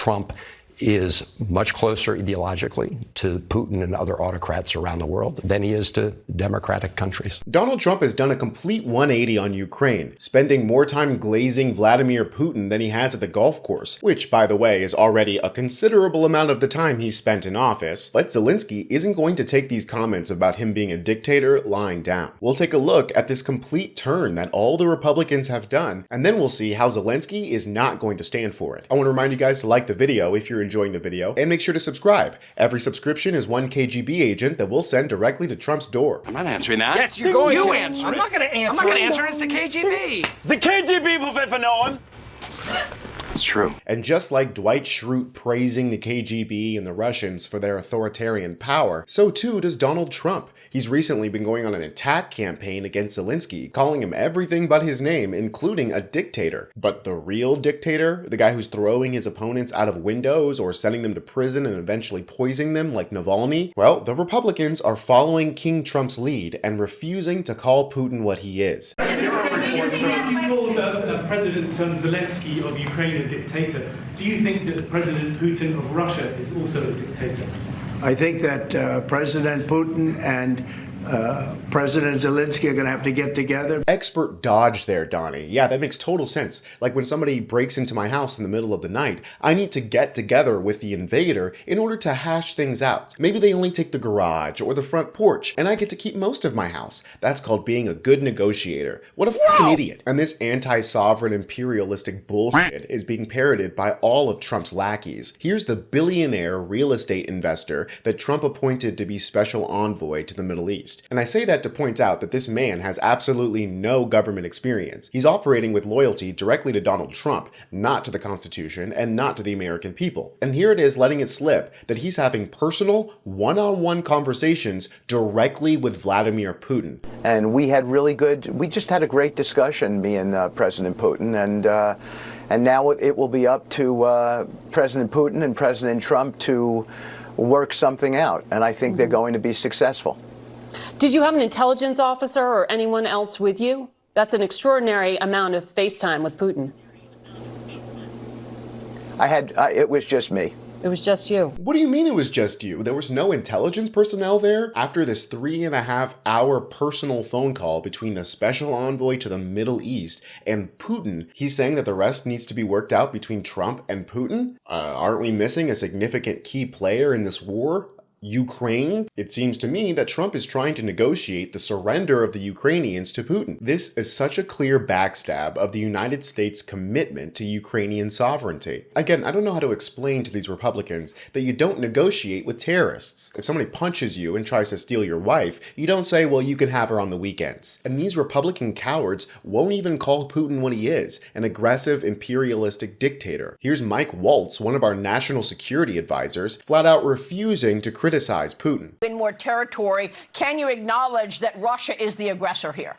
Trump is much closer ideologically to Putin and other autocrats around the world than he is to democratic countries. Donald Trump has done a complete 180 on Ukraine, spending more time glazing Vladimir Putin than he has at the golf course, which, by the way, is already a considerable amount of the time he's spent in office. But Zelenskyy isn't going to take these comments about him being a dictator lying down. We'll take a look at this complete turn that all the Republicans have done, and then we'll see how Zelenskyy is not going to stand for it. I want to remind you guys to like the video if you're enjoying the video, and make sure to subscribe. Every subscription is one KGB agent that we'll send directly to Trump's door. I'm not answering that. Yes, you're going to. Answer it. I'm not going to answer it. I'm not going to answer it. It's the KGB. The KGB will pay for no one. It's true. And just like Dwight Schrute praising the KGB and the Russians for their authoritarian power, so too does Donald Trump. He's recently been going on an attack campaign against Zelenskyy, calling him everything but his name, including a dictator. But the real dictator, the guy who's throwing his opponents out of windows or sending them to prison and eventually poisoning them like Navalny, well, the Republicans are following King Trump's lead and refusing to call Putin what he is. You called President Zelenskyy of Ukraine a dictator. Do you think that President Putin of Russia is also a dictator? I think that President Putin and President Zelenskyy are going to have to get together. Expert dodge there, Donnie. Yeah, that makes total sense. Like when somebody breaks into my house in the middle of the night, I need to get together with the invader in order to hash things out. Maybe they only take the garage or the front porch, and I get to keep most of my house. That's called being a good negotiator. What a fucking idiot. And this anti-sovereign imperialistic bullshit is being parroted by all of Trump's lackeys. Here's the billionaire real estate investor that Trump appointed to be special envoy to the Middle East. And I say that to point out that this man has absolutely no government experience. He's operating with loyalty directly to Donald Trump, not to the Constitution and not to the American people. And here it is letting it slip that he's having personal, one-on-one conversations directly with Vladimir Putin. And we just had a great discussion, me and President Putin, and now it will be up to President Putin and President Trump to work something out. And I think they're going to be successful. Did you have an intelligence officer or anyone else with you? That's an extraordinary amount of FaceTime with Putin. It was just me. It was just you. What do you mean it was just you? There was no intelligence personnel there? After this 3.5-hour personal phone call between the special envoy to the Middle East and Putin, he's saying that the rest needs to be worked out between Trump and Putin? Aren't we missing a significant key player in this war? Ukraine? It seems to me that Trump is trying to negotiate the surrender of the Ukrainians to Putin. This is such a clear backstab of the United States' commitment to Ukrainian sovereignty. Again, I don't know how to explain to these Republicans that you don't negotiate with terrorists. If somebody punches you and tries to steal your wife, you don't say, well, you can have her on the weekends. And these Republican cowards won't even call Putin what he is, an aggressive, imperialistic dictator. Here's Mike Waltz, one of our national security advisors, flat out refusing to criticize Putin. In more territory, can you acknowledge that Russia is the aggressor here?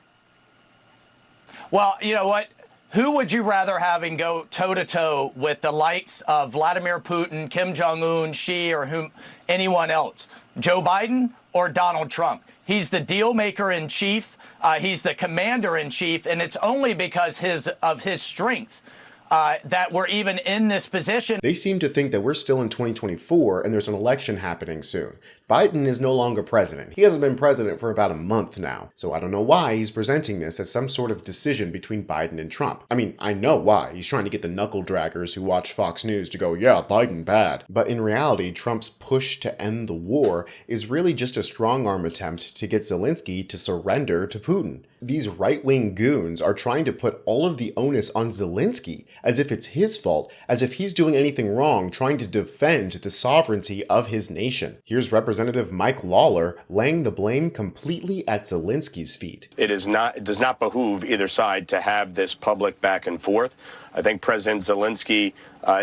Well, you know what? Who would you rather having go toe-to-toe with the likes of Vladimir Putin, Kim Jong-un, Xi, or anyone else? Joe Biden or Donald Trump? He's the deal maker in chief. He's the commander in chief, and it's only because of his strength that we're even in this position. They seem to think that we're still in 2024 and there's an election happening soon. Biden is no longer president. He hasn't been president for about a month now. So I don't know why he's presenting this as some sort of decision between Biden and Trump. I mean, I know why. He's trying to get the knuckle draggers who watch Fox News to go, yeah, Biden bad. But in reality, Trump's push to end the war is really just a strong-arm attempt to get Zelenskyy to surrender to Putin. These right-wing goons are trying to put all of the onus on Zelenskyy, as if it's his fault, as if he's doing anything wrong, trying to defend the sovereignty of his nation. Here's Representative Mike Lawler laying the blame completely at Zelensky's feet. It does not behoove either side to have this public back and forth. I think President Zelenskyy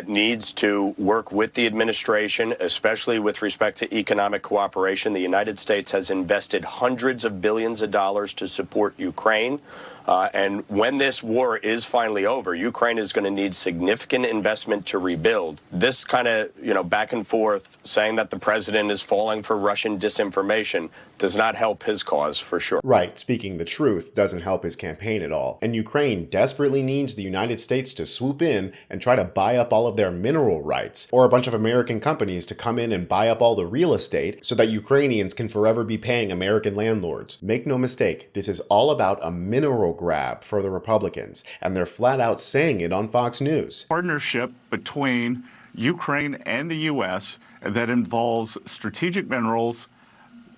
needs to work with the administration, especially with respect to economic cooperation. The United States has invested hundreds of billions of dollars to support Ukraine. And when this war is finally over, Ukraine is going to need significant investment to rebuild. This kind of, back and forth saying that the president is falling for Russian disinformation does not help his cause for sure. Right, speaking the truth doesn't help his campaign at all. And Ukraine desperately needs the United States to swoop in and try to buy up all of their mineral rights, or a bunch of American companies to come in and buy up all the real estate so that Ukrainians can forever be paying American landlords. Make no mistake, this is all about a mineral grab for the Republicans, and they're flat out saying it on Fox News. Partnership between Ukraine and the U.S. that involves strategic minerals,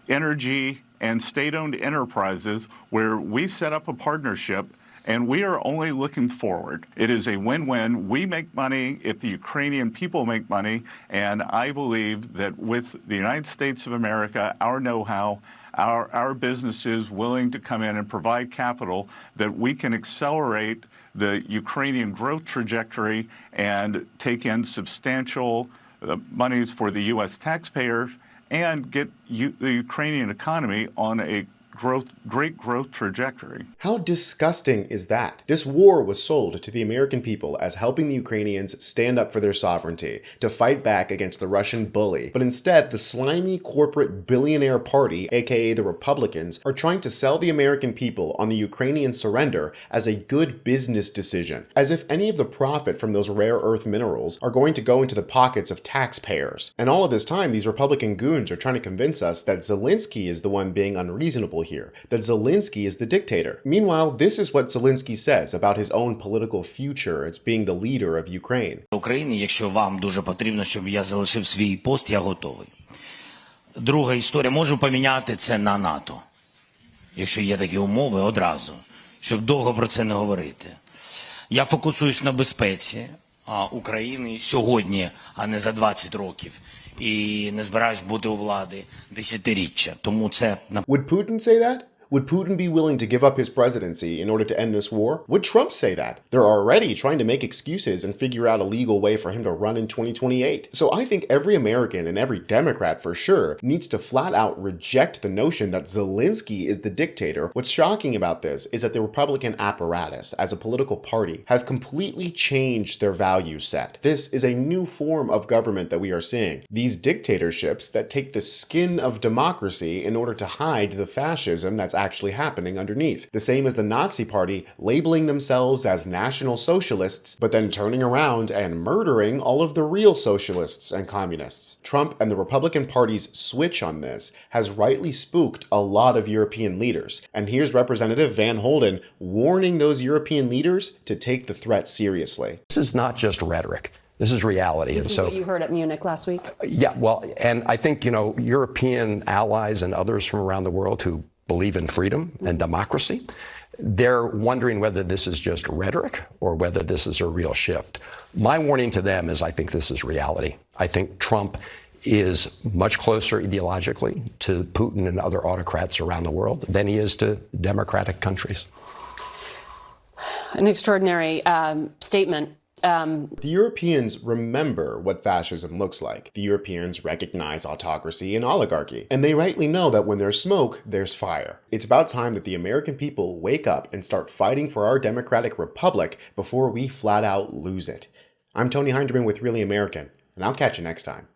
energy, and state-owned enterprises where we set up a partnership and we are only looking forward. It is a win-win. We make money if the Ukrainian people make money, and I believe that with the United States of America, our know-how, our businesses willing to come in and provide capital, that we can accelerate the Ukrainian growth trajectory and take in substantial monies for the U.S. taxpayers and get the Ukrainian economy on a great growth trajectory. How disgusting is that? This war was sold to the American people as helping the Ukrainians stand up for their sovereignty, to fight back against the Russian bully. But instead, the slimy corporate billionaire party, aka the Republicans, are trying to sell the American people on the Ukrainian surrender as a good business decision, as if any of the profit from those rare earth minerals are going to go into the pockets of taxpayers. And all of this time, these Republican goons are trying to convince us that Zelenskyy is the one being unreasonable here, that Zelenskyy is the dictator. Meanwhile, this is what Zelenskyy says about his own political future as being the leader of Ukraine. України, якщо вам дуже потрібно, щоб я залишив свій пост, я готовий. Друга історія, можу поміняти це на НАТО. Якщо є такі умови, одразу, щоб довго про це не говорити. Я фокусуюсь на безпеці України сьогодні, а не за 20 років. І не збираюсь бути у влади десятиріччя. Тому це... Would Putin say that? Would Putin be willing to give up his presidency in order to end this war? Would Trump say that? They're already trying to make excuses and figure out a legal way for him to run in 2028. So I think every American and every Democrat for sure needs to flat out reject the notion that Zelenskyy is the dictator. What's shocking about this is that the Republican apparatus as a political party has completely changed their value set. This is a new form of government that we are seeing. These dictatorships that take the skin of democracy in order to hide the fascism that's actually happening underneath. The same as the Nazi Party labeling themselves as National Socialists, but then turning around and murdering all of the real socialists and communists. Trump and the Republican Party's switch on this has rightly spooked a lot of European leaders. And here's Representative Van Holden warning those European leaders to take the threat seriously. This is not just rhetoric. This is reality. This is what you heard at Munich last week. Yeah, well, and I think, European allies and others from around the world who believe in freedom and democracy, they're wondering whether this is just rhetoric or whether this is a real shift. My warning to them is I think this is reality. I think Trump is much closer ideologically to Putin and other autocrats around the world than he is to democratic countries. An extraordinary statement. The Europeans remember what fascism looks like. The Europeans recognize autocracy and oligarchy, and they rightly know that when there's smoke, there's fire. It's about time that the American people wake up and start fighting for our democratic republic before we flat out lose it. I'm Tony Hinderman with Really American, and I'll catch you next time.